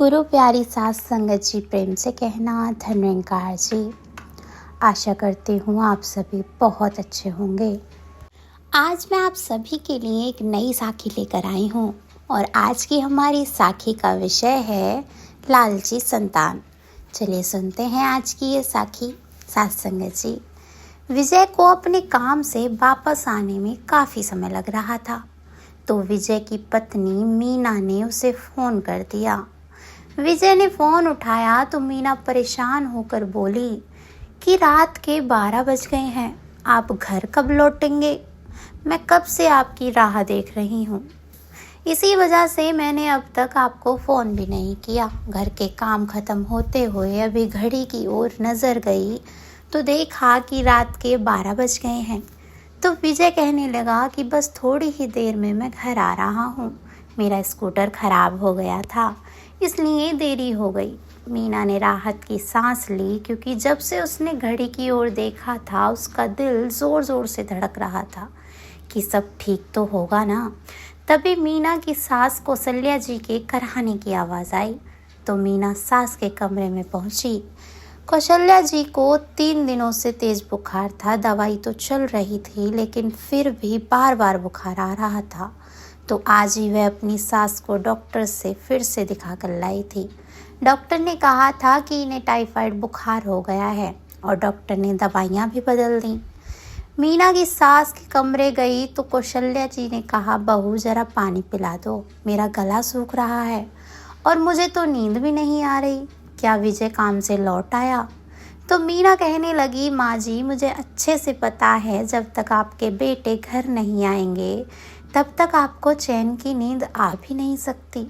गुरु प्यारी सास संगत जी, प्रेम से कहना धन्यकार जी। आशा करती हूँ आप सभी बहुत अच्छे होंगे। आज मैं आप सभी के लिए एक नई साखी लेकर आई हूँ और आज की हमारी साखी का विषय है लालची संतान। चलिए सुनते हैं आज की ये साखी। सास संगत जी, विजय को अपने काम से वापस आने में काफ़ी समय लग रहा था, तो विजय की पत्नी मीना ने उसे फ़ोन कर दिया। विजय ने फ़ोन उठाया तो मीना परेशान होकर बोली कि रात के 12 बज गए हैं, आप घर कब लौटेंगे? मैं कब से आपकी राह देख रही हूँ। इसी वजह से मैंने अब तक आपको फ़ोन भी नहीं किया। घर के काम ख़त्म होते हुए अभी घड़ी की ओर नज़र गई तो देखा कि रात के 12 बज गए हैं। तो विजय कहने लगा कि बस थोड़ी ही देर में मैं घर आ रहा हूँ, मेरा स्कूटर ख़राब हो गया था इसलिए देरी हो गई। मीना ने राहत की सांस ली, क्योंकि जब से उसने घड़ी की ओर देखा था उसका दिल ज़ोर ज़ोर से धड़क रहा था कि सब ठीक तो होगा ना। तभी मीना की सास कौशल्या जी के कराहने की आवाज़ आई तो मीना सास के कमरे में पहुंची। कौशल्या जी को 3 दिनों से तेज़ बुखार था। दवाई तो चल रही थी लेकिन फिर भी बार बार बुखार आ रहा था, तो आज ही वह अपनी सास को डॉक्टर से फिर से दिखा कर लाई थी। डॉक्टर ने कहा था कि इन्हें टाइफाइड बुखार हो गया है और डॉक्टर ने दवाइयाँ भी बदल दी। मीना की सास के कमरे गई तो कौशल्या जी ने कहा, बहू ज़रा पानी पिला दो, मेरा गला सूख रहा है और मुझे तो नींद भी नहीं आ रही। क्या विजय काम से लौट आया? तो मीना कहने लगी, माँ जी मुझे अच्छे से पता है जब तक आपके बेटे घर नहीं आएंगे तब तक आपको चैन की नींद आ भी नहीं सकती।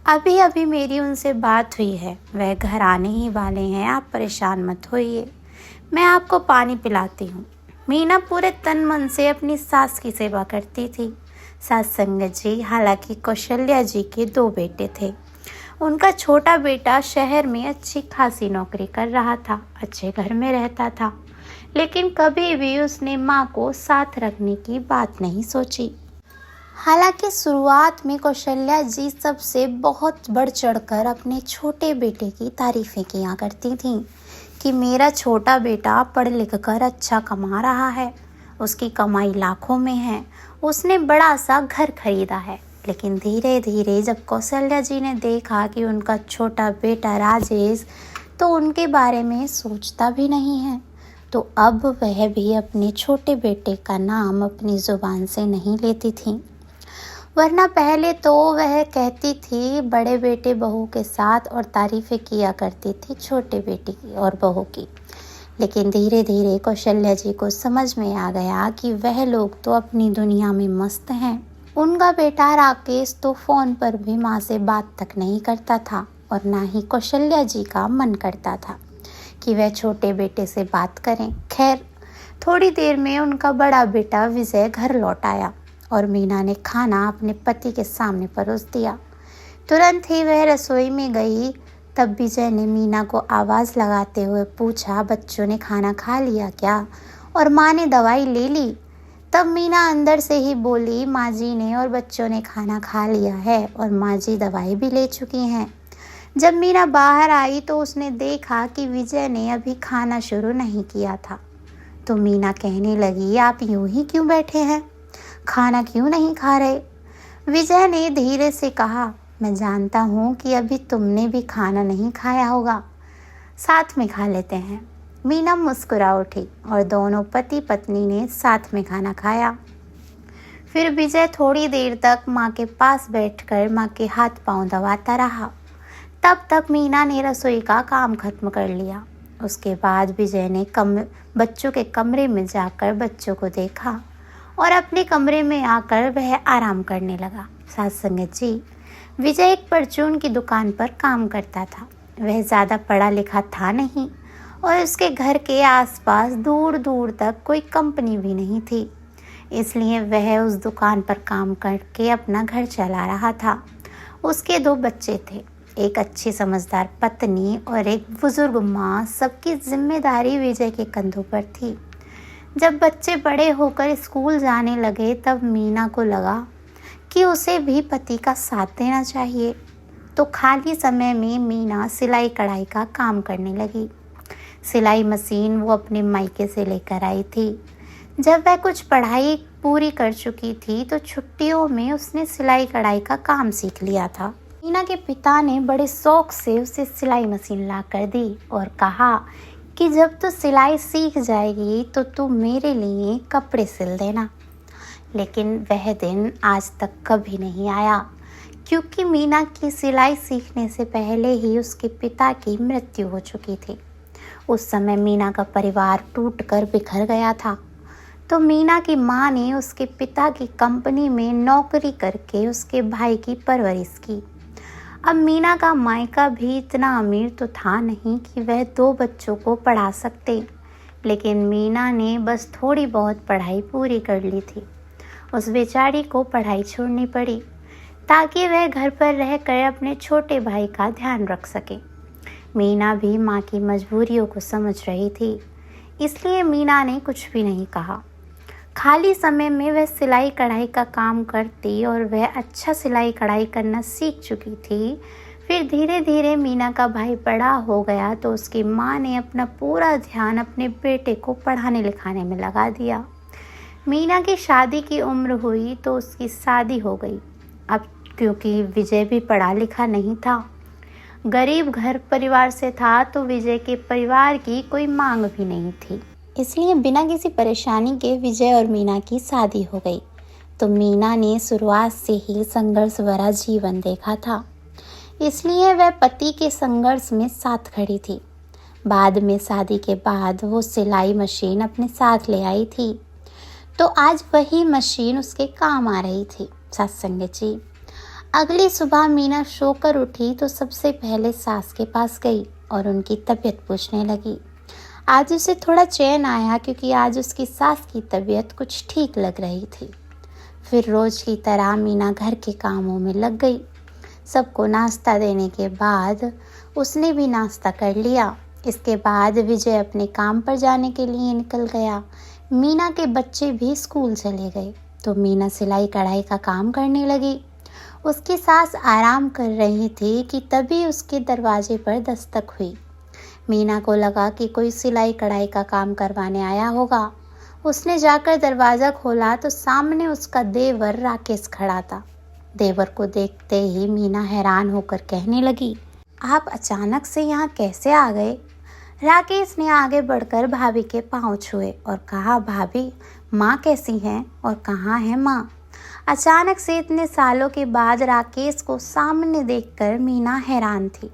अभी अभी मेरी उनसे बात हुई है, वह घर आने ही वाले हैं, आप परेशान मत होइए, मैं आपको पानी पिलाती हूँ। मीना पूरे तन मन से अपनी सास की सेवा करती थी। सास संगत जी, हालांकि कौशल्या जी के 2 बेटे थे। उनका छोटा बेटा शहर में अच्छी खासी नौकरी कर रहा था, अच्छे घर में रहता था, लेकिन कभी भी उसने माँ को साथ रखने की बात नहीं सोची। हालांकि शुरुआत में कौशल्या जी सबसे बहुत बढ़ चढ़कर अपने छोटे बेटे की तारीफ़ें किया करती थीं कि मेरा छोटा बेटा पढ़ लिख कर अच्छा कमा रहा है, उसकी कमाई लाखों में है, उसने बड़ा सा घर खरीदा है। लेकिन धीरे धीरे जब कौशल्या जी ने देखा कि उनका छोटा बेटा राजेश तो उनके बारे में सोचता भी नहीं है, तो अब वह भी अपने छोटे बेटे का नाम अपनी ज़ुबान से नहीं लेती थी। वरना पहले तो वह कहती थी बड़े बेटे बहू के साथ और तारीफ़ें किया करती थी छोटे बेटे की और बहू की। लेकिन धीरे धीरे कौशल्या जी को समझ में आ गया कि वह लोग तो अपनी दुनिया में मस्त हैं। उनका बेटा राकेश तो फ़ोन पर भी माँ से बात तक नहीं करता था और ना ही कौशल्या जी का मन करता था कि वह छोटे बेटे से बात करें। खैर, थोड़ी देर में उनका बड़ा बेटा विजय घर लौट आया और मीना ने खाना अपने पति के सामने परोस दिया। तुरंत ही वह रसोई में गई। तब विजय ने मीना को आवाज़ लगाते हुए पूछा, बच्चों ने खाना खा लिया क्या और माँ ने दवाई ले ली? तब मीना अंदर से ही बोली, माँ जी ने और बच्चों ने खाना खा लिया है और माँ जी दवाई भी ले चुकी हैं। जब मीना बाहर आई तो उसने देखा कि विजय ने अभी खाना शुरू नहीं किया था। तो मीना कहने लगी, आप यूं ही क्यों बैठे हैं, खाना क्यों नहीं खा रहे? विजय ने धीरे से कहा, मैं जानता हूँ कि अभी तुमने भी खाना नहीं खाया होगा, साथ में खा लेते हैं। मीना मुस्कुरा उठी और दोनों पति पत्नी ने साथ में खाना खाया। फिर विजय थोड़ी देर तक माँ के पास बैठकर माँ के हाथ पांव दबाता रहा। तब तक मीना ने रसोई का काम खत्म कर लिया। उसके बाद विजय ने बच्चों के कमरे में जाकर बच्चों को देखा और अपने कमरे में आकर वह आराम करने लगा। सास संगत जी, विजय एक परचून की दुकान पर काम करता था। वह ज़्यादा पढ़ा लिखा था नहीं और उसके घर के आसपास दूर दूर तक कोई कंपनी भी नहीं थी, इसलिए वह उस दुकान पर काम करके अपना घर चला रहा था। उसके 2 बच्चे थे, एक अच्छी समझदार पत्नी और एक बुजुर्ग माँ। सबकी जिम्मेदारी विजय के कंधों पर थी। जब बच्चे बड़े होकर स्कूल जाने लगे तब मीना को लगा कि उसे भी पति का साथ देना चाहिए। तो खाली समय में मीना सिलाई कढ़ाई का काम करने लगी। सिलाई मशीन वो अपने मायके से लेकर आई थी। जब वह कुछ पढ़ाई पूरी कर चुकी थी तो छुट्टियों में उसने सिलाई कढ़ाई का काम सीख लिया था। मीना के पिता ने बड़े शौक से उसे सिलाई मशीन ला कर दी और कहा कि जब तू सिलाई सीख जाएगी तो तू मेरे लिए कपड़े सिल देना। लेकिन वह दिन आज तक कभी नहीं आया, क्योंकि मीना की सिलाई सीखने से पहले ही उसके पिता की मृत्यु हो चुकी थी। उस समय मीना का परिवार टूटकर बिखर गया था, तो मीना की माँ ने उसके पिता की कंपनी में नौकरी करके उसके भाई की परवरिश की। अब मीना का मायका भी इतना अमीर तो था नहीं कि वह 2 बच्चों को पढ़ा सकते, लेकिन मीना ने बस थोड़ी बहुत पढ़ाई पूरी कर ली थी। उस बेचारी को पढ़ाई छोड़नी पड़ी ताकि वह घर पर रहकर अपने छोटे भाई का ध्यान रख सके। मीना भी माँ की मजबूरियों को समझ रही थी, इसलिए मीना ने कुछ भी नहीं कहा। खाली समय में वह सिलाई कढ़ाई का काम करती और वह अच्छा सिलाई कढ़ाई करना सीख चुकी थी। फिर धीरे धीरे मीना का भाई बड़ा हो गया तो उसकी माँ ने अपना पूरा ध्यान अपने बेटे को पढ़ाने लिखाने में लगा दिया। मीना की शादी की उम्र हुई तो उसकी शादी हो गई। अब क्योंकि विजय भी पढ़ा लिखा नहीं था, गरीब घर परिवार से था, तो विजय के परिवार की कोई मांग भी नहीं थी, इसलिए बिना किसी परेशानी के विजय और मीना की शादी हो गई। तो मीना ने शुरुआत से ही संघर्ष भरा जीवन देखा था, इसलिए वह पति के संघर्ष में साथ खड़ी थी। बाद में शादी के बाद वो सिलाई मशीन अपने साथ ले आई थी, तो आज वही मशीन उसके काम आ रही थी। सत्संग जी, अगली सुबह मीना सोकर उठी तो सबसे पहले सास के पास गई और उनकी तबीयत पूछने लगी। आज उसे थोड़ा चैन आया, क्योंकि आज उसकी सास की तबीयत कुछ ठीक लग रही थी। फिर रोज की तरह मीना घर के कामों में लग गई। सबको नाश्ता देने के बाद उसने भी नाश्ता कर लिया। इसके बाद विजय अपने काम पर जाने के लिए निकल गया। मीना के बच्चे भी स्कूल चले गए, तो मीना सिलाई कढ़ाई का काम करने लगी। उसकी सास आराम कर रही थी कि तभी उसके दरवाजे पर दस्तक हुई। मीना को लगा कि कोई सिलाई कढ़ाई का काम करवाने आया होगा। उसने जाकर दरवाज़ा खोला तो सामने उसका देवर राकेश खड़ा था। देवर को देखते ही मीना हैरान होकर कहने लगी, आप अचानक से यहाँ कैसे आ गए? राकेश ने आगे बढ़कर भाभी के पांव छुए और कहा, भाभी, माँ कैसी हैं और कहाँ है माँ? अचानक से इतने सालों के बाद राकेश को सामने देखकर मीना हैरान थी।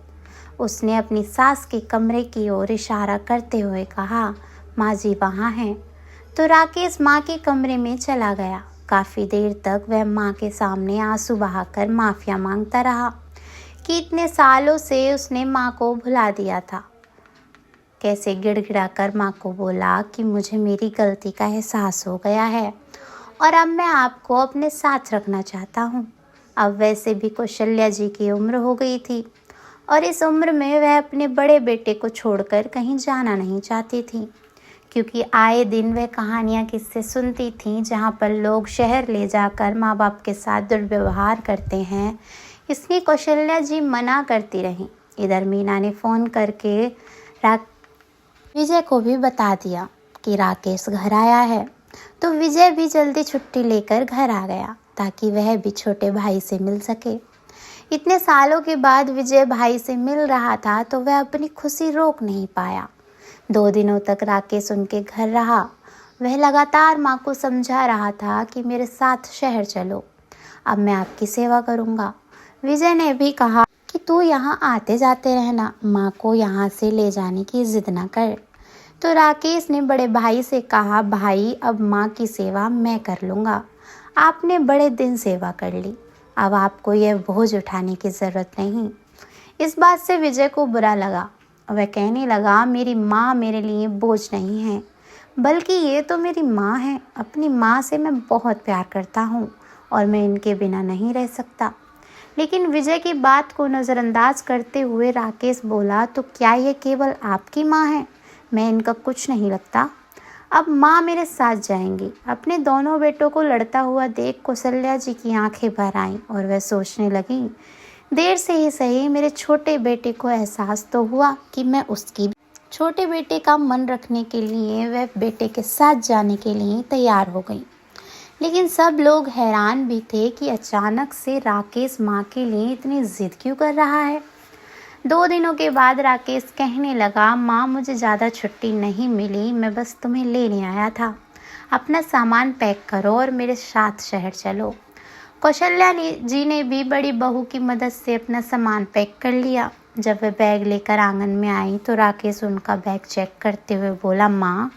उसने अपनी सास के कमरे की ओर इशारा करते हुए कहा, माँ जी वहाँ हैं। तो राकेश माँ के कमरे में चला गया। काफ़ी देर तक वह माँ के सामने आंसू बहाकर माफ़िया मांगता रहा कि इतने सालों से उसने माँ को भुला दिया था। कैसे गिड़गिड़ा कर माँ को बोला कि मुझे मेरी गलती का एहसास हो गया है और अब मैं आपको अपने साथ रखना चाहता हूँ। अब वैसे भी कौशल्या जी की उम्र हो गई थी और इस उम्र में वह अपने बड़े बेटे को छोड़कर कहीं जाना नहीं चाहती थी, क्योंकि आए दिन वह कहानियाँ किस्से सुनती थीं जहाँ पर लोग शहर ले जाकर माँ बाप के साथ दुर्व्यवहार करते हैं। इसलिए कौशल्या जी मना करती रहीं। इधर मीना ने फ़ोन करके विजय को भी बता दिया कि राकेश घर आया है, तो विजय भी जल्दी छुट्टी लेकर घर आ गया ताकि वह भी छोटे भाई से मिल सके। इतने सालों के बाद विजय भाई से मिल रहा था तो वह अपनी खुशी रोक नहीं पाया। 2 दिनों तक राकेश उनके घर रहा। वह लगातार माँ को समझा रहा था कि मेरे साथ शहर चलो, अब मैं आपकी सेवा करूँगा। विजय ने भी कहा कि तू यहाँ आते जाते रहना, माँ को यहाँ से ले जाने की जिद न कर। तो राकेश ने बड़े भाई से कहा, भाई अब माँ की सेवा मैं कर लूँगा, आपने बड़े दिन सेवा कर ली, अब आपको यह बोझ उठाने की ज़रूरत नहीं। इस बात से विजय को बुरा लगा। वह कहने लगा, मेरी माँ मेरे लिए बोझ नहीं है, बल्कि ये तो मेरी माँ है। अपनी माँ से मैं बहुत प्यार करता हूँ और मैं इनके बिना नहीं रह सकता। लेकिन विजय की बात को नज़रअंदाज करते हुए राकेश बोला, तो क्या ये केवल आपकी माँ है? मैं इनका कुछ नहीं लगता। अब माँ मेरे साथ जाएंगी। अपने दोनों बेटों को लड़ता हुआ देख कौशल्या जी की आंखें भर आईं और वह सोचने लगी, देर से ही सही मेरे छोटे बेटे को एहसास तो हुआ कि मैं उसकी छोटे बेटे का मन रखने के लिए वह बेटे के साथ जाने के लिए तैयार हो गई। लेकिन सब लोग हैरान भी थे कि अचानक से राकेश माँ के लिए इतनी जिद क्यों कर रहा है। 2 दिनों के बाद राकेश कहने लगा, माँ मुझे ज़्यादा छुट्टी नहीं मिली, मैं बस तुम्हें लेने आया था। अपना सामान पैक करो और मेरे साथ शहर चलो। कौशल्या जी ने भी बड़ी बहू की मदद से अपना सामान पैक कर लिया। जब वे बैग लेकर आंगन में आई तो राकेश उनका बैग चेक करते हुए बोला, माँ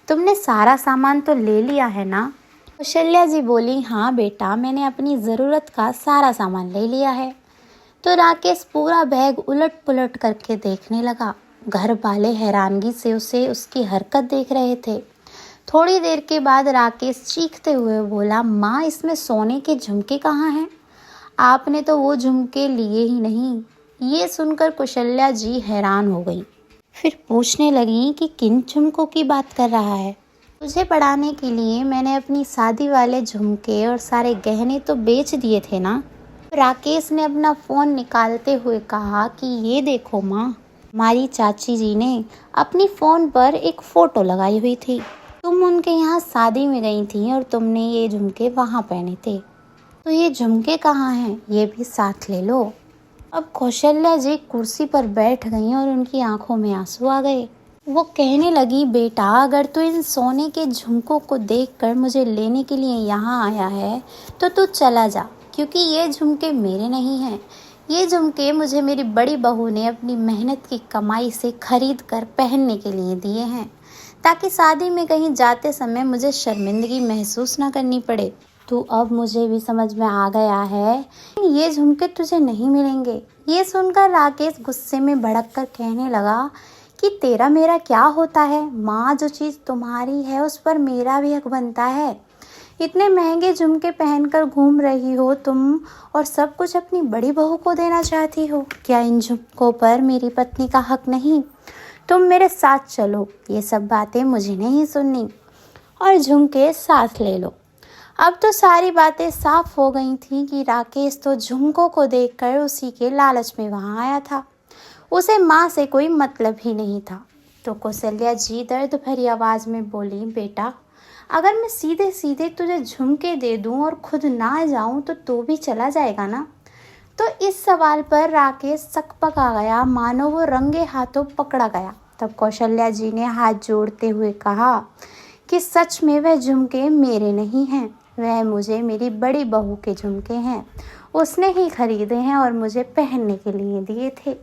तुमने सारा सामान तो ले लिया है ना? कौशल्या जी बोली, हाँ बेटा, मैंने अपनी ज़रूरत का सारा सामान ले लिया है। तो राकेश पूरा बैग उलट पुलट करके देखने लगा। घर वाले हैरानगी से उसे उसकी हरकत देख रहे थे। थोड़ी देर के बाद राकेश चीखते हुए बोला, माँ इसमें सोने के झुमके कहाँ हैं? आपने तो वो झुमके लिए ही नहीं। ये सुनकर कौशल्या जी हैरान हो गई। फिर पूछने लगी कि किन झुमकों की बात कर रहा है। तुझे पढ़ाने के लिए मैंने अपनी शादी वाले झुमके और सारे गहने तो बेच दिए थे ना? राकेश ने अपना फ़ोन निकालते हुए कहा कि ये देखो माँ, हमारी चाची जी ने अपनी फ़ोन पर एक फ़ोटो लगाई हुई थी। तुम उनके यहाँ शादी में गई थी और तुमने ये झुमके वहाँ पहने थे। तो ये झुमके कहाँ हैं? ये भी साथ ले लो। अब कौशल्या जी कुर्सी पर बैठ गईं और उनकी आंखों में आंसू आ गए। वो कहने लगी, बेटा अगर तू इन सोने के झुमकों को देखकर मुझे लेने के लिए यहाँ आया है तो तू चला जा, क्योंकि ये झुमके मेरे नहीं हैं। ये झुमके मुझे मेरी बड़ी बहू ने अपनी मेहनत की कमाई से खरीद कर पहनने के लिए दिए हैं, ताकि शादी में कहीं जाते समय मुझे शर्मिंदगी महसूस ना करनी पड़े। तू अब मुझे भी समझ में आ गया है, ये झुमके तुझे नहीं मिलेंगे। ये सुनकर राकेश गुस्से में भड़क कर कहने लगा कि तेरा मेरा क्या होता है? माँ, जो चीज़ तुम्हारी है उस पर मेरा भी हक बनता है। इतने महंगे झुमके पहनकर घूम रही हो तुम और सब कुछ अपनी बड़ी बहू को देना चाहती हो। क्या इन झुमकों पर मेरी पत्नी का हक नहीं? तुम मेरे साथ चलो, ये सब बातें मुझे नहीं सुननी, और झुमके साथ ले लो। अब तो सारी बातें साफ हो गई थी कि राकेश तो झुमकों को देखकर उसी के लालच में वहाँ आया था। उसे माँ से कोई मतलब ही नहीं था। तो कौशल्या जी दर्द भरी आवाज़ में बोली, बेटा अगर मैं सीधे सीधे तुझे झुमके दे दूँ और खुद ना जाऊँ तो तू भी चला जाएगा ना? तो इस सवाल पर राकेश सकपका गया, मानो वो रंगे हाथों पकड़ा गया। तब कौशल्या जी ने हाथ जोड़ते हुए कहा कि सच में वह झुमके मेरे नहीं हैं, वह मुझे मेरी बड़ी बहू के झुमके हैं। उसने ही खरीदे हैं और मुझे पहनने के लिए दिए थे।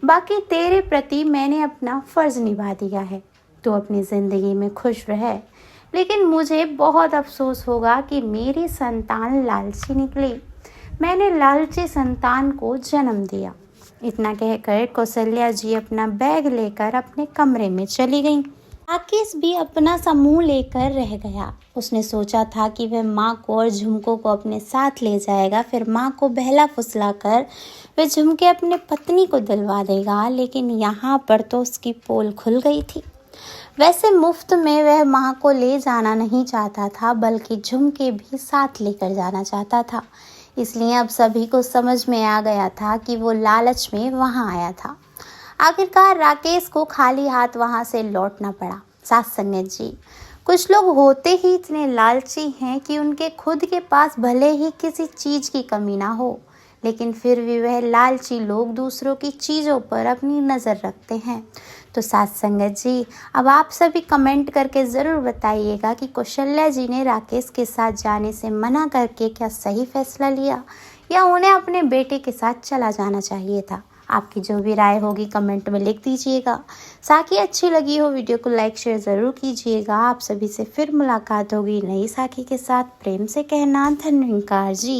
बाकी तेरे प्रति मैंने अपना फ़र्ज़ निभा दिया है। तू अपनी ज़िंदगी में खुश रह, लेकिन मुझे बहुत अफसोस होगा कि मेरी संतान लालची निकली। मैंने लालची संतान को जन्म दिया। इतना कहकर कौशल्या जी अपना बैग लेकर अपने कमरे में चली गईं। राकेश भी अपना सा मुँह लेकर रह गया। उसने सोचा था कि वह माँ को और झुमकों को अपने साथ ले जाएगा, फिर माँ को बहला फुसला कर वह झुमके अपने पत्नी को दिलवा देगा, लेकिन यहाँ पर तो उसकी पोल खुल गई थी। वैसे मुफ्त में वह माँ को ले जाना नहीं चाहता था, बल्कि झुमके भी साथ लेकर जाना चाहता था। इसलिए अब सभी को समझ में आ गया था कि वो लालच में वहाँ आया था। आखिरकार राकेश को खाली हाथ वहाँ से लौटना पड़ा। साथ संगत जी, कुछ लोग होते ही इतने लालची हैं कि उनके खुद के पास भले ही किसी चीज़ की कमी ना हो, लेकिन फिर भी वह लालची लोग दूसरों की चीज़ों पर अपनी नज़र रखते हैं। तो साथ संगत जी, अब आप सभी कमेंट करके ज़रूर बताइएगा कि कौशल्या जी ने राकेश के साथ जाने से मना करके क्या सही फैसला लिया, या उन्हें अपने बेटे के साथ चला जाना चाहिए था। आपकी जो भी राय होगी कमेंट में लिख दीजिएगा। साखी अच्छी लगी हो वीडियो को लाइक शेयर ज़रूर कीजिएगा। आप सभी से फिर मुलाकात होगी नई साखी के साथ। प्रेम से कहना, धन्यवाद जी।